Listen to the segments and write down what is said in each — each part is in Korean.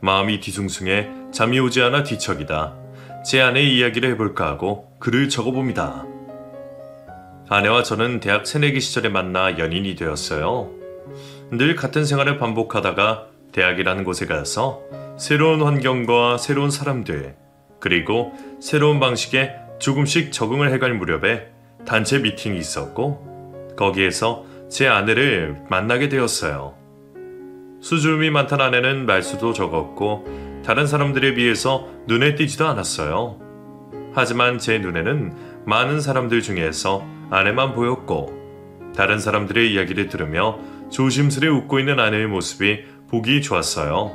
마음이 뒤숭숭해 잠이 오지 않아 뒤척이다 제 아내의 이야기를 해볼까 하고 글을 적어봅니다. 아내와 저는 대학 새내기 시절에 만나 연인이 되었어요. 늘 같은 생활을 반복하다가 대학이라는 곳에 가서 새로운 환경과 새로운 사람들, 그리고 새로운 방식에 조금씩 적응을 해갈 무렵에 단체 미팅이 있었고 거기에서 제 아내를 만나게 되었어요. 수줍음이 많던 아내는 말수도 적었고 다른 사람들에 비해서 눈에 띄지도 않았어요. 하지만 제 눈에는 많은 사람들 중에서 아내만 보였고 다른 사람들의 이야기를 들으며 조심스레 웃고 있는 아내의 모습이 보기 좋았어요.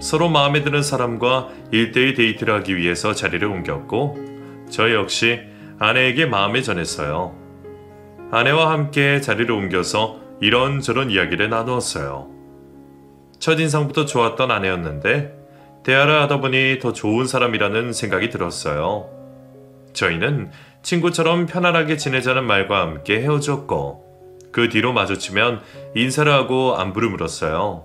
서로 마음에 드는 사람과 1대1 데이트를 하기 위해서 자리를 옮겼고 저 역시 아내에게 마음을 전했어요. 아내와 함께 자리를 옮겨서 이런저런 이야기를 나누었어요. 첫인상부터 좋았던 아내였는데 대화를 하다 보니 더 좋은 사람이라는 생각이 들었어요. 저희는 친구처럼 편안하게 지내자는 말과 함께 헤어졌고 그 뒤로 마주치면 인사를 하고 안부를 물었어요.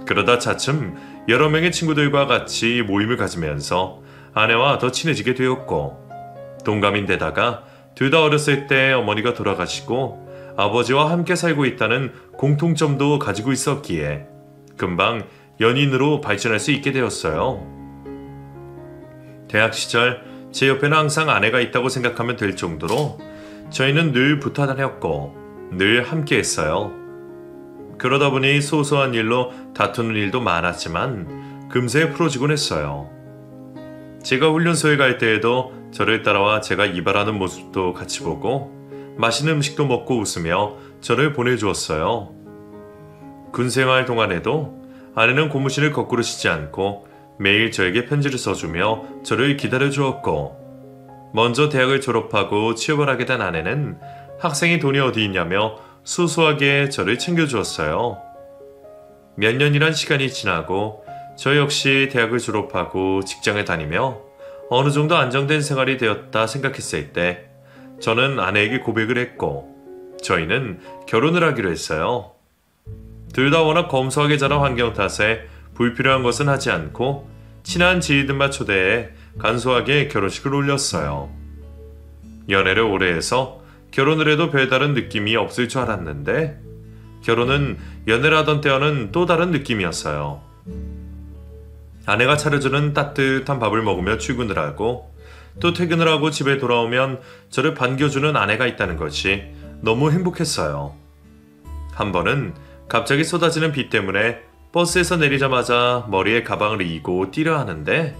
그러다 차츰 여러 명의 친구들과 같이 모임을 가지면서 아내와 더 친해지게 되었고 동갑인데다가 둘 다 어렸을 때 어머니가 돌아가시고 아버지와 함께 살고 있다는 공통점도 가지고 있었기에 금방 연인으로 발전할 수 있게 되었어요. 대학 시절 제 옆에는 항상 아내가 있다고 생각하면 될 정도로 저희는 늘 붙어 다녔고 늘 함께 했어요. 그러다 보니 소소한 일로 다투는 일도 많았지만 금세 풀어지곤 했어요. 제가 훈련소에 갈 때에도 저를 따라와 제가 이발하는 모습도 같이 보고 맛있는 음식도 먹고 웃으며 저를 보내주었어요. 군생활 동안에도 아내는 고무신을 거꾸로 신지 않고 매일 저에게 편지를 써주며 저를 기다려주었고 먼저 대학을 졸업하고 취업을 하게 된 아내는 학생이 돈이 어디 있냐며 소소하게 저를 챙겨주었어요. 몇 년이란 시간이 지나고 저 역시 대학을 졸업하고 직장을 다니며 어느 정도 안정된 생활이 되었다 생각했을 때 저는 아내에게 고백을 했고 저희는 결혼을 하기로 했어요. 둘 다 워낙 검소하게 자란 환경 탓에 불필요한 것은 하지 않고 친한 지인들만 초대해 간소하게 결혼식을 올렸어요. 연애를 오래 해서 결혼을 해도 별다른 느낌이 없을 줄 알았는데 결혼은 연애를 하던 때와는 또 다른 느낌이었어요. 아내가 차려주는 따뜻한 밥을 먹으며 출근을 하고 또 퇴근을 하고 집에 돌아오면 저를 반겨주는 아내가 있다는 것이 너무 행복했어요. 한 번은 갑자기 쏟아지는 비 때문에 버스에서 내리자마자 머리에 가방을 이고 뛰려 하는데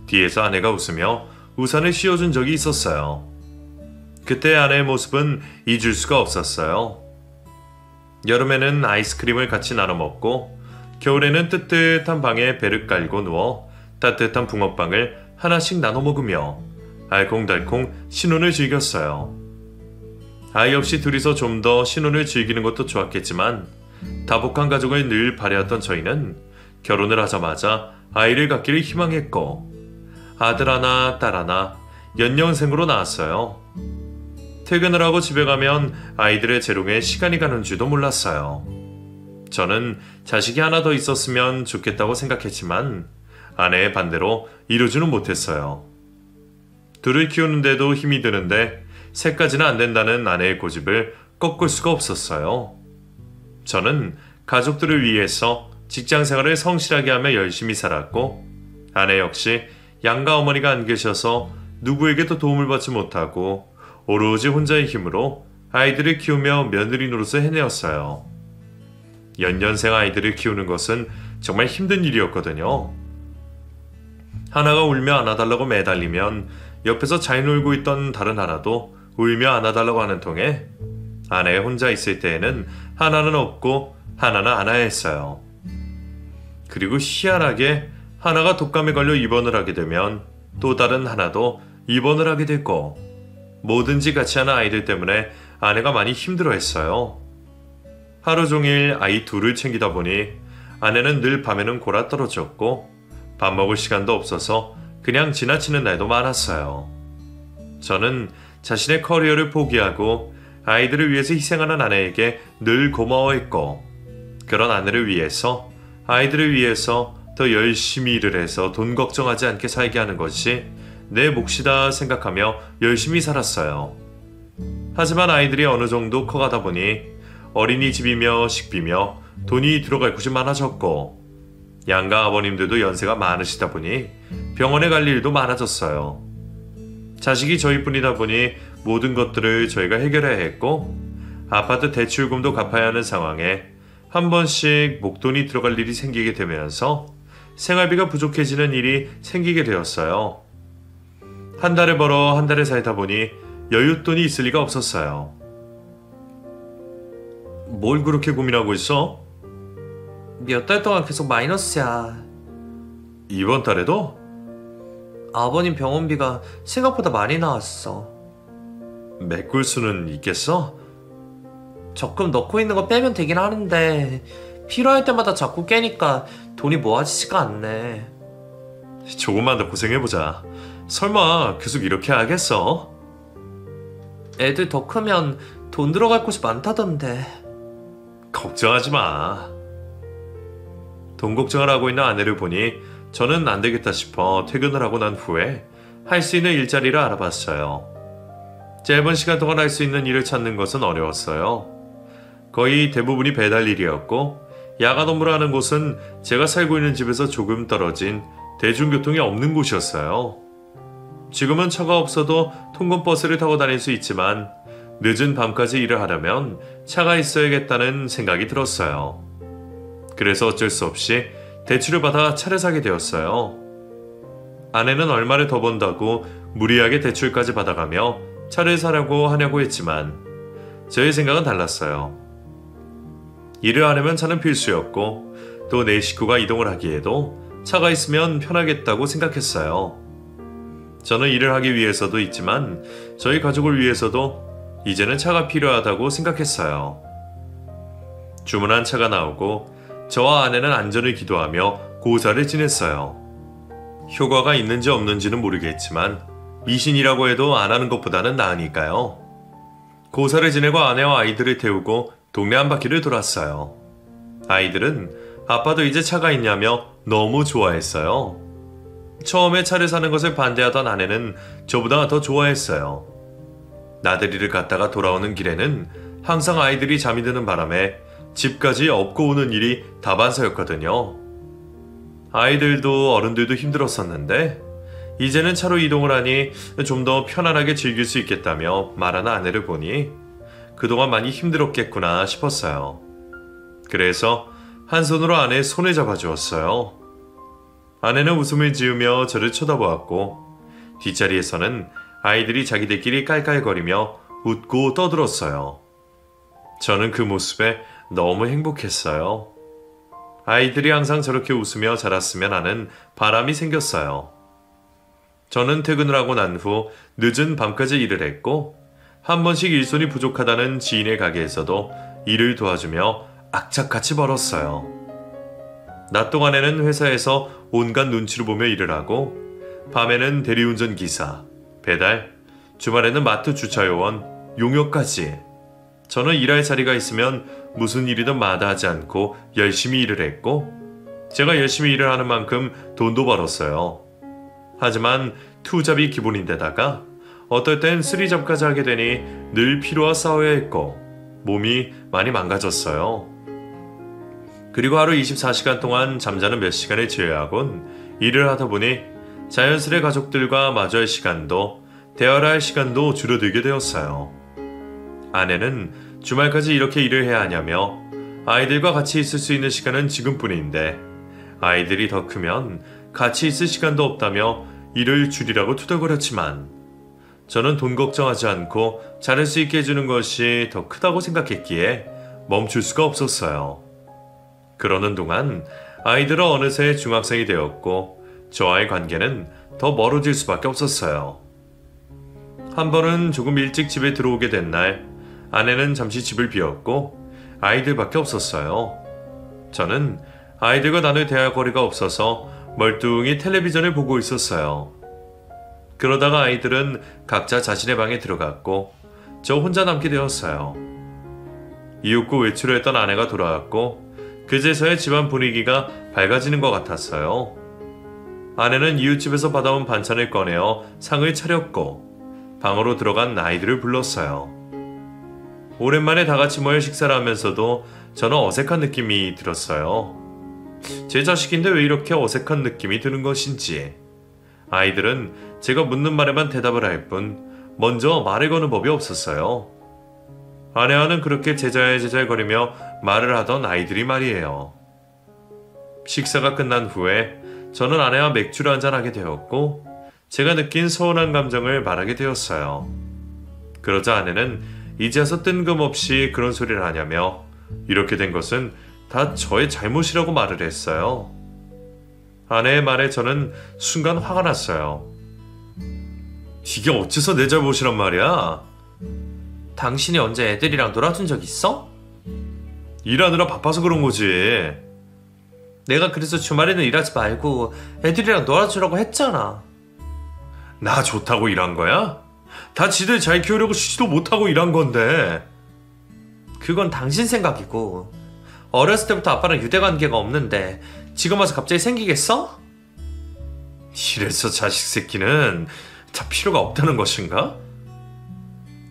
뒤에서 아내가 웃으며 우산을 씌워준 적이 있었어요. 그때 아내의 모습은 잊을 수가 없었어요. 여름에는 아이스크림을 같이 나눠 먹고 겨울에는 뜨뜻한 방에 배를 깔고 누워 따뜻한 붕어빵을 하나씩 나눠 먹으며 알콩달콩 신혼을 즐겼어요. 아이 없이 둘이서 좀 더 신혼을 즐기는 것도 좋았겠지만 다복한 가족을 늘 바래왔던 저희는 결혼을 하자마자 아이를 갖기를 희망했고 아들 하나 딸 하나 연년생으로 낳았어요. 퇴근을 하고 집에 가면 아이들의 재롱에 시간이 가는 줄도 몰랐어요. 저는 자식이 하나 더 있었으면 좋겠다고 생각했지만 아내의 반대로 이루지는 못했어요. 둘을 키우는데도 힘이 드는데 셋까지는 안 된다는 아내의 고집을 꺾을 수가 없었어요. 저는 가족들을 위해서 직장생활을 성실하게 하며 열심히 살았고 아내 역시 양가 어머니가 안 계셔서 누구에게도 도움을 받지 못하고 오로지 혼자의 힘으로 아이들을 키우며 며느리 노릇을 해내었어요. 연년생 아이들을 키우는 것은 정말 힘든 일이었거든요. 하나가 울며 안아달라고 매달리면 옆에서 잘 놀고 있던 다른 하나도 울며 안아달라고 하는 통에 아내 혼자 있을 때에는 하나는 없고 하나는 안아야 했어요. 그리고 희한하게 하나가 독감에 걸려 입원을 하게 되면 또 다른 하나도 입원을 하게 됐고 뭐든지 같이 하는 아이들 때문에 아내가 많이 힘들어했어요. 하루 종일 아이 둘을 챙기다 보니 아내는 늘 밤에는 골아 떨어졌고 밥 먹을 시간도 없어서 그냥 지나치는 날도 많았어요. 저는 자신의 커리어를 포기하고 아이들을 위해서 희생하는 아내에게 늘 고마워했고 그런 아내를 위해서 아이들을 위해서 더 열심히 일을 해서 돈 걱정하지 않게 살게 하는 것이 내 몫이다 생각하며 열심히 살았어요. 하지만 아이들이 어느 정도 커가다 보니 어린이집이며 식비며 돈이 들어갈 곳이 많아졌고 양가 아버님들도 연세가 많으시다 보니 병원에 갈 일도 많아졌어요. 자식이 저희뿐이다 보니 모든 것들을 저희가 해결해야 했고 아파트 대출금도 갚아야 하는 상황에 한 번씩 목돈이 들어갈 일이 생기게 되면서 생활비가 부족해지는 일이 생기게 되었어요. 한 달에 벌어 한 달에 살다 보니 여윳돈이 있을 리가 없었어요. 뭘 그렇게 고민하고 있어? 몇 달 동안 계속 마이너스야. 이번 달에도? 아버님 병원비가 생각보다 많이 나왔어. 메꿀 수는 있겠어? 적금 넣고 있는 거 빼면 되긴 하는데 필요할 때마다 자꾸 깨니까 돈이 모아지지가 않네. 조금만 더 고생해보자. 설마 계속 이렇게 하겠어? 애들 더 크면 돈 들어갈 곳이 많다던데. 걱정하지 마. 돈 걱정을 하고 있는 아내를 보니 저는 안 되겠다 싶어 퇴근을 하고 난 후에 할 수 있는 일자리를 알아봤어요. 짧은 시간 동안 할 수 있는 일을 찾는 것은 어려웠어요. 거의 대부분이 배달 일이었고 야간 업무를 하는 곳은 제가 살고 있는 집에서 조금 떨어진 대중교통이 없는 곳이었어요. 지금은 차가 없어도 통근버스를 타고 다닐 수 있지만 늦은 밤까지 일을 하려면 차가 있어야겠다는 생각이 들었어요. 그래서 어쩔 수 없이 대출을 받아 차를 사게 되었어요. 아내는 얼마를 더 번다고 무리하게 대출까지 받아가며 차를 사려고 하냐고 했지만 저의 생각은 달랐어요. 일을 하려면 차는 필수였고 또 내 식구가 이동을 하기에도 차가 있으면 편하겠다고 생각했어요. 저는 일을 하기 위해서도 있지만 저희 가족을 위해서도 이제는 차가 필요하다고 생각했어요. 주문한 차가 나오고 저와 아내는 안전을 기도하며 고사를 지냈어요. 효과가 있는지 없는지는 모르겠지만 미신이라고 해도 안 하는 것보다는 나으니까요. 고사를 지내고 아내와 아이들을 태우고 동네 한 바퀴를 돌았어요. 아이들은 아빠도 이제 차가 있냐며 너무 좋아했어요. 처음에 차를 사는 것을 반대하던 아내는 저보다 더 좋아했어요. 나들이를 갔다가 돌아오는 길에는 항상 아이들이 잠이 드는 바람에 집까지 업고 오는 일이 다반사였거든요. 아이들도 어른들도 힘들었었는데 이제는 차로 이동을 하니 좀 더 편안하게 즐길 수 있겠다며 말하는 아내를 보니 그동안 많이 힘들었겠구나 싶었어요. 그래서 한 손으로 아내의 손을 잡아주었어요. 아내는 웃음을 지으며 저를 쳐다보았고 뒷자리에서는 아이들이 자기들끼리 깔깔거리며 웃고 떠들었어요. 저는 그 모습에 너무 행복했어요. 아이들이 항상 저렇게 웃으며 자랐으면 하는 바람이 생겼어요. 저는 퇴근을 하고 난 후 늦은 밤까지 일을 했고 한 번씩 일손이 부족하다는 지인의 가게에서도 일을 도와주며 악착같이 벌었어요. 낮 동안에는 회사에서 온갖 눈치를 보며 일을 하고 밤에는 대리운전 기사, 배달, 주말에는 마트 주차요원, 용역까지. 저는 일할 자리가 있으면 무슨 일이든 마다하지 않고 열심히 일을 했고 제가 열심히 일을 하는 만큼 돈도 벌었어요. 하지만 투잡이 기본인데다가 어떨 땐 쓰리잡까지 하게 되니 늘 피로와 싸워야 했고 몸이 많이 망가졌어요. 그리고 하루 24시간 동안 잠자는 몇 시간을 제외하곤 일을 하다 보니 자연스레 가족들과 마주할 시간도 대화를 할 시간도 줄어들게 되었어요. 아내는 주말까지 이렇게 일을 해야 하냐며 아이들과 같이 있을 수 있는 시간은 지금뿐인데 아이들이 더 크면 같이 있을 시간도 없다며 일을 줄이라고 투덜거렸지만 저는 돈 걱정하지 않고 잘할 수 있게 해주는 것이 더 크다고 생각했기에 멈출 수가 없었어요. 그러는 동안 아이들은 어느새 중학생이 되었고 저와의 관계는 더 멀어질 수밖에 없었어요. 한 번은 조금 일찍 집에 들어오게 된 날 아내는 잠시 집을 비웠고 아이들밖에 없었어요. 저는 아이들과 나눌 대화거리가 없어서 멀뚱히 텔레비전을 보고 있었어요. 그러다가 아이들은 각자 자신의 방에 들어갔고 저 혼자 남게 되었어요. 이윽고 외출을 했던 아내가 돌아왔고 그제서야 집안 분위기가 밝아지는 것 같았어요. 아내는 이웃집에서 받아온 반찬을 꺼내어 상을 차렸고 방으로 들어간 아이들을 불렀어요. 오랜만에 다 같이 모여 식사를 하면서도 저는 어색한 느낌이 들었어요. 제 자식인데 왜 이렇게 어색한 느낌이 드는 것인지. 아이들은 제가 묻는 말에만 대답을 할 뿐 먼저 말을 거는 법이 없었어요. 아내와는 그렇게 제잘제잘거리며 말을 하던 아이들이 말이에요. 식사가 끝난 후에 저는 아내와 맥주를 한잔하게 되었고 제가 느낀 서운한 감정을 말하게 되었어요. 그러자 아내는 이제서 뜬금없이 그런 소리를 하냐며 이렇게 된 것은 다 저의 잘못이라고 말을 했어요. 아내의 말에 저는 순간 화가 났어요. 이게 어째서 내 잘못이란 말이야? 당신이 언제 애들이랑 놀아준 적 있어? 일하느라 바빠서 그런 거지. 내가 그래서 주말에는 일하지 말고 애들이랑 놀아주라고 했잖아. 나 좋다고 일한 거야? 다 지들 잘 키우려고 쉬지도 못하고 일한 건데. 그건 당신 생각이고 어렸을 때부터 아빠랑 유대관계가 없는데 지금 와서 갑자기 생기겠어? 이래서 자식 새끼는 다 필요가 없다는 것인가?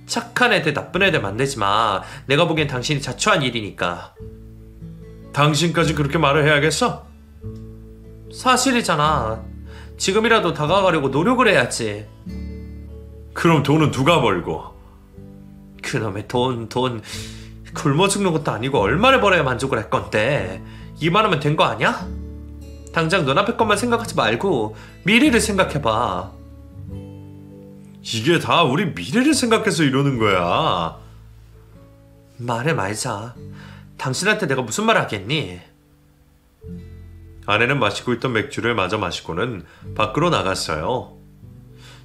착한 애들 나쁜 애들 만들지 마. 내가 보기엔 당신이 자초한 일이니까. 당신까지 그렇게 말을 해야겠어? 사실이잖아. 지금이라도 다가가려고 노력을 해야지. 그럼 돈은 누가 벌고? 그놈의 돈 굶어 죽는 것도 아니고 얼마를 벌어야 만족을 할 건데. 이만하면 된 거 아니야? 당장 눈앞의 것만 생각하지 말고 미래를 생각해봐. 이게 다 우리 미래를 생각해서 이러는 거야. 말해 말자. 당신한테 내가 무슨 말 하겠니? 아내는 마시고 있던 맥주를 마저 마시고는 밖으로 나갔어요.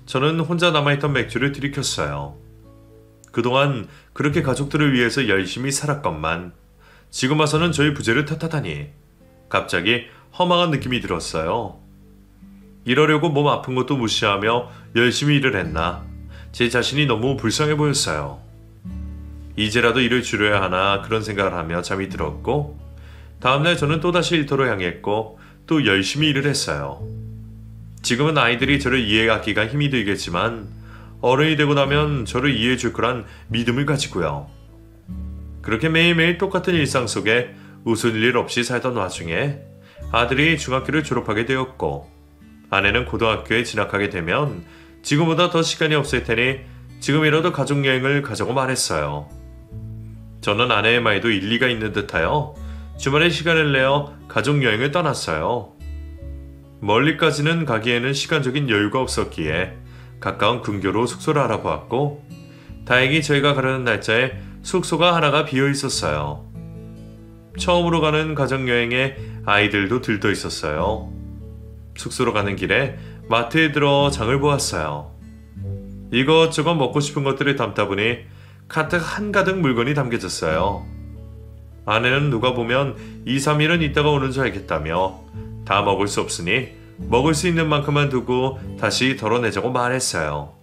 저는 혼자 남아있던 맥주를 들이켰어요. 그동안 그렇게 가족들을 위해서 열심히 살았건만 지금 와서는 저희 부재를 탓하다니 갑자기 허망한 느낌이 들었어요. 이러려고 몸 아픈 것도 무시하며 열심히 일을 했나 제 자신이 너무 불쌍해 보였어요. 이제라도 일을 줄여야 하나 그런 생각을 하며 잠이 들었고 다음날 저는 또다시 일터로 향했고 또 열심히 일을 했어요. 지금은 아이들이 저를 이해하기가 힘이 들겠지만 어른이 되고 나면 저를 이해해 줄 거란 믿음을 가지고요. 그렇게 매일매일 똑같은 일상 속에 웃을 일 없이 살던 와중에 아들이 중학교를 졸업하게 되었고 아내는 고등학교에 진학하게 되면 지금보다 더 시간이 없을 테니 지금이라도 가족여행을 가자고 말했어요. 저는 아내의 말도 일리가 있는 듯하여 주말에 시간을 내어 가족여행을 떠났어요. 멀리까지는 가기에는 시간적인 여유가 없었기에 가까운 근교로 숙소를 알아보았고 다행히 저희가 가려는 날짜에 숙소가 하나가 비어 있었어요. 처음으로 가는 가족여행에 아이들도 들떠 있었어요. 숙소로 가는 길에 마트에 들어 장을 보았어요. 이것저것 먹고 싶은 것들을 담다 보니 가득 한가득 물건이 담겨졌어요. 아내는 누가 보면 2, 3일은 있다가 오는 줄 알겠다며 다 먹을 수 없으니 먹을 수 있는 만큼만 두고 다시 덜어내자고 말했어요.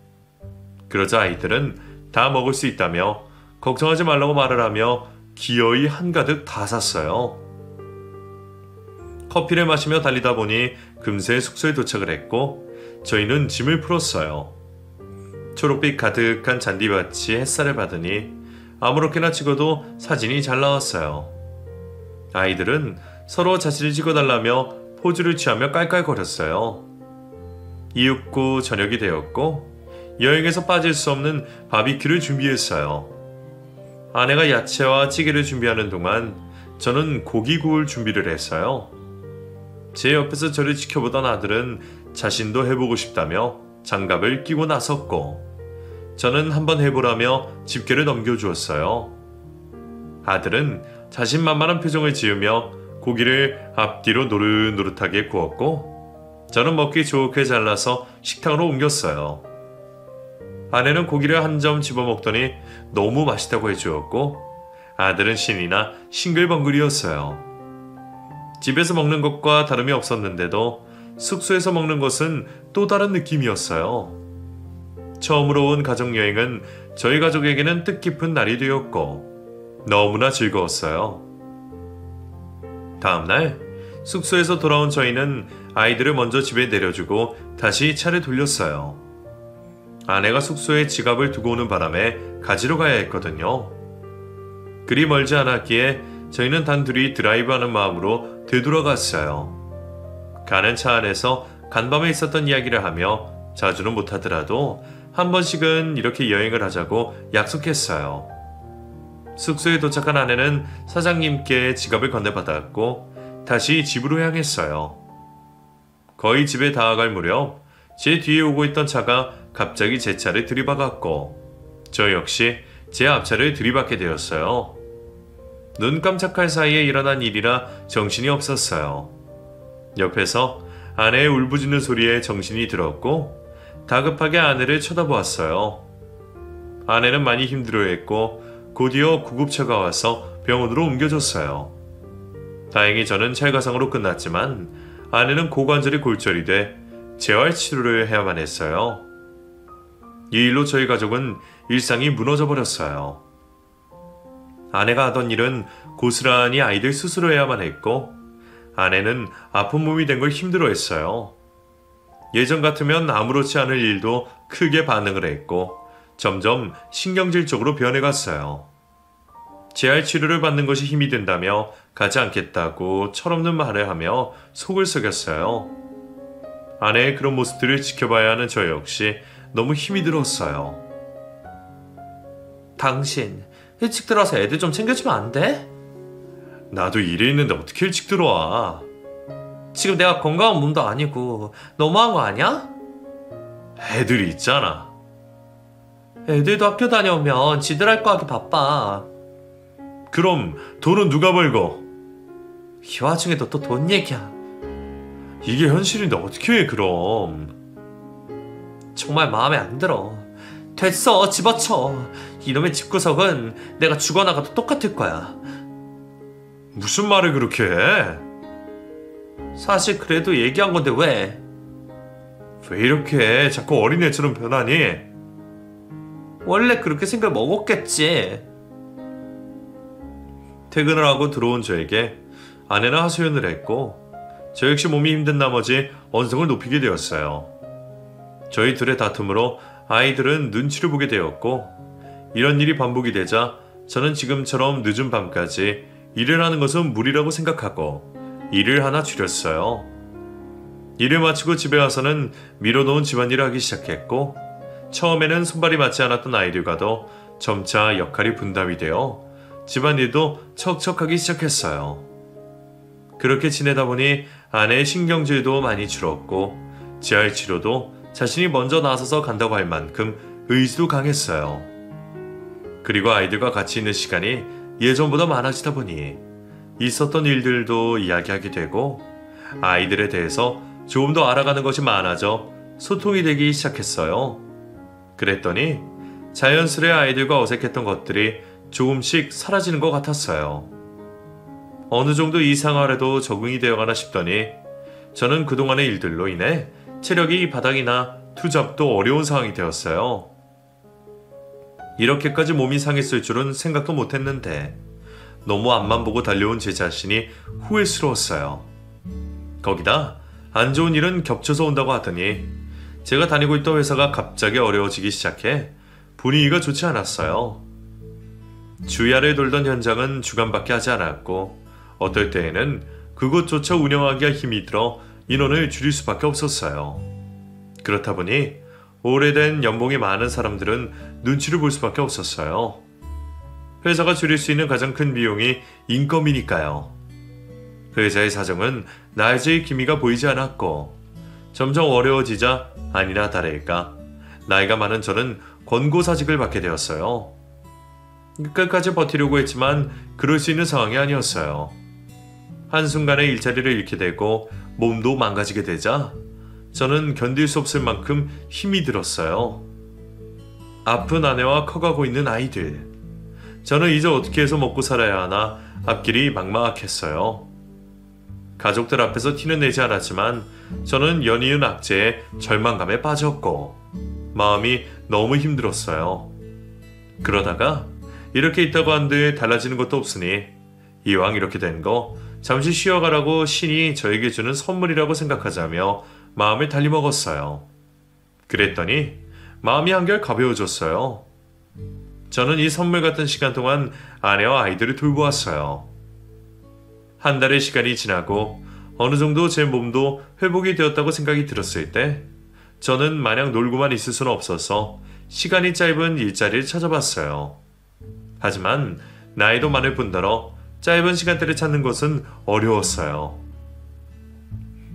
그러자 아이들은 다 먹을 수 있다며 걱정하지 말라고 말을 하며 기어이 한가득 다 샀어요. 커피를 마시며 달리다 보니 금세 숙소에 도착을 했고 저희는 짐을 풀었어요. 초록빛 가득한 잔디밭이 햇살을 받으니 아무렇게나 찍어도 사진이 잘 나왔어요. 아이들은 서로 자신을 찍어달라며 포즈를 취하며 깔깔거렸어요. 이윽고 저녁이 되었고 여행에서 빠질 수 없는 바비큐를 준비했어요. 아내가 야채와 찌개를 준비하는 동안 저는 고기 구울 준비를 했어요. 제 옆에서 저를 지켜보던 아들은 자신도 해보고 싶다며 장갑을 끼고 나섰고 저는 한번 해보라며 집게를 넘겨주었어요. 아들은 자신만만한 표정을 지으며 고기를 앞뒤로 노릇노릇하게 구웠고 저는 먹기 좋게 잘라서 식탁으로 옮겼어요. 아내는 고기를 한 점 집어먹더니 너무 맛있다고 해주었고 아들은 신이나 싱글벙글이었어요. 집에서 먹는 것과 다름이 없었는데도 숙소에서 먹는 것은 또 다른 느낌이었어요. 처음으로 온 가족여행은 저희 가족에게는 뜻깊은 날이 되었고 너무나 즐거웠어요. 다음날 숙소에서 돌아온 저희는 아이들을 먼저 집에 내려주고 다시 차를 돌렸어요. 아내가 숙소에 지갑을 두고 오는 바람에 가지러 가야 했거든요. 그리 멀지 않았기에 저희는 단둘이 드라이브하는 마음으로 되돌아갔어요. 가는 차 안에서 간밤에 있었던 이야기를 하며 자주는 못하더라도 한 번씩은 이렇게 여행을 하자고 약속했어요. 숙소에 도착한 아내는 사장님께 지갑을 건네받았고 다시 집으로 향했어요. 거의 집에 다가갈 무렵 제 뒤에 오고 있던 차가 갑자기 제 차를 들이박았고 저 역시 제 앞차를 들이받게 되었어요. 눈 깜짝할 사이에 일어난 일이라 정신이 없었어요. 옆에서 아내의 울부짖는 소리에 정신이 들었고 다급하게 아내를 쳐다보았어요. 아내는 많이 힘들어했고 곧이어 구급차가 와서 병원으로 옮겨졌어요. 다행히 저는 찰가상으로 끝났지만 아내는 고관절이 골절이 돼 재활치료를 해야만 했어요. 이 일로 저희 가족은 일상이 무너져 버렸어요. 아내가 하던 일은 고스란히 아이들 수술해야만 했고 아내는 아픈 몸이 된 걸 힘들어했어요. 예전 같으면 아무렇지 않을 일도 크게 반응을 했고 점점 신경질 쪽으로 변해갔어요. 재활치료를 받는 것이 힘이 든다며 가지 않겠다고 철없는 말을 하며 속을 썩였어요. 아내의 그런 모습들을 지켜봐야 하는 저 역시 너무 힘이 들었어요. 당신 일찍 들어와서 애들 좀 챙겨주면 안 돼? 나도 일에 있는데 어떻게 일찍 들어와? 지금 내가 건강한 몸도 아니고 너무한 거 아니야? 애들이 있잖아. 애들도 학교 다녀오면 지들 할 거 하기 바빠. 그럼 돈은 누가 벌고? 이 와중에도 또 돈 얘기야. 이게 현실인데 어떻게 해 그럼? 정말 마음에 안 들어. 됐어, 집어쳐. 이놈의 집구석은 내가 죽어나가도 똑같을 거야. 무슨 말을 그렇게 해? 사실 그래도 얘기한 건데 왜? 왜 이렇게 자꾸 어린애처럼 변하니? 원래 그렇게 생각 먹었겠지. 퇴근을 하고 들어온 저에게 아내는 하소연을 했고 저 역시 몸이 힘든 나머지 언성을 높이게 되었어요. 저희 둘의 다툼으로 아이들은 눈치를 보게 되었고 이런 일이 반복이 되자 저는 지금처럼 늦은 밤까지 일을 하는 것은 무리라고 생각하고 일을 하나 줄였어요. 일을 마치고 집에 와서는 미뤄놓은 집안일을 하기 시작했고 처음에는 손발이 맞지 않았던 아이들과도 점차 역할이 분담이 되어 집안일도 척척하기 시작했어요. 그렇게 지내다 보니 아내의 신경질도 많이 줄었고 재활치료도 자신이 먼저 나서서 간다고 할 만큼 의지도 강했어요. 그리고 아이들과 같이 있는 시간이 예전보다 많아지다 보니 있었던 일들도 이야기하게 되고 아이들에 대해서 조금 더 알아가는 것이 많아져 소통이 되기 시작했어요. 그랬더니 자연스레 아이들과 어색했던 것들이 조금씩 사라지는 것 같았어요. 어느 정도 이 생활에도 적응이 되어가나 싶더니 저는 그동안의 일들로 인해 체력이 바닥이나 투잡도 어려운 상황이 되었어요. 이렇게까지 몸이 상했을 줄은 생각도 못했는데 너무 앞만 보고 달려온 제 자신이 후회스러웠어요. 거기다 안 좋은 일은 겹쳐서 온다고 하더니 제가 다니고 있던 회사가 갑자기 어려워지기 시작해 분위기가 좋지 않았어요. 주야를 돌던 현장은 주간밖에 하지 않았고 어떨 때에는 그곳조차 운영하기가 힘이 들어 인원을 줄일 수밖에 없었어요. 그렇다 보니 오래된 연봉이 많은 사람들은 눈치를 볼 수밖에 없었어요. 회사가 줄일 수 있는 가장 큰 비용이 인건비니까요. 회사의 사정은 나의 기미가 보이지 않았고 점점 어려워지자 아니나 다를까 나이가 많은 저는 권고사직을 받게 되었어요. 끝까지 버티려고 했지만 그럴 수 있는 상황이 아니었어요. 한순간에 일자리를 잃게 되고 몸도 망가지게 되자 저는 견딜 수 없을 만큼 힘이 들었어요. 아픈 아내와 커가고 있는 아이들. 저는 이제 어떻게 해서 먹고 살아야 하나 앞길이 막막했어요. 가족들 앞에서 티는 내지 않았지만 저는 연이은 악재에 절망감에 빠졌고 마음이 너무 힘들었어요. 그러다가 이렇게 있다고 한들 달라지는 것도 없으니 이왕 이렇게 된 거 잠시 쉬어가라고 신이 저에게 주는 선물이라고 생각하자며 마음을 달리 먹었어요. 그랬더니 마음이 한결 가벼워졌어요. 저는 이 선물 같은 시간 동안 아내와 아이들을 돌보았어요. 한 달의 시간이 지나고 어느 정도 제 몸도 회복이 되었다고 생각이 들었을 때 저는 마냥 놀고만 있을 수는 없어서 시간이 짧은 일자리를 찾아봤어요. 하지만 나이도 많을 뿐더러 짧은 시간대를 찾는 것은 어려웠어요.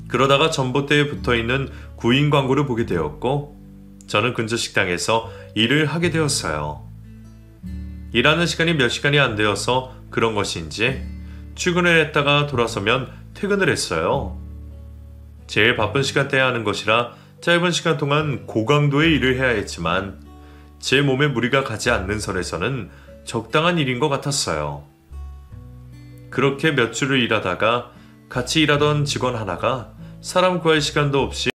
그러다가 전봇대에 붙어있는 구인 광고를 보게 되었고 저는 근처 식당에서 일을 하게 되었어요. 일하는 시간이 몇 시간이 안 되어서 그런 것인지 출근을 했다가 돌아서면 퇴근을 했어요. 제일 바쁜 시간대에 하는 것이라 짧은 시간 동안 고강도의 일을 해야 했지만 제 몸에 무리가 가지 않는 선에서는 적당한 일인 것 같았어요. 그렇게 몇 주를 일하다가 같이 일하던 직원 하나가 사람 구할 시간도 없이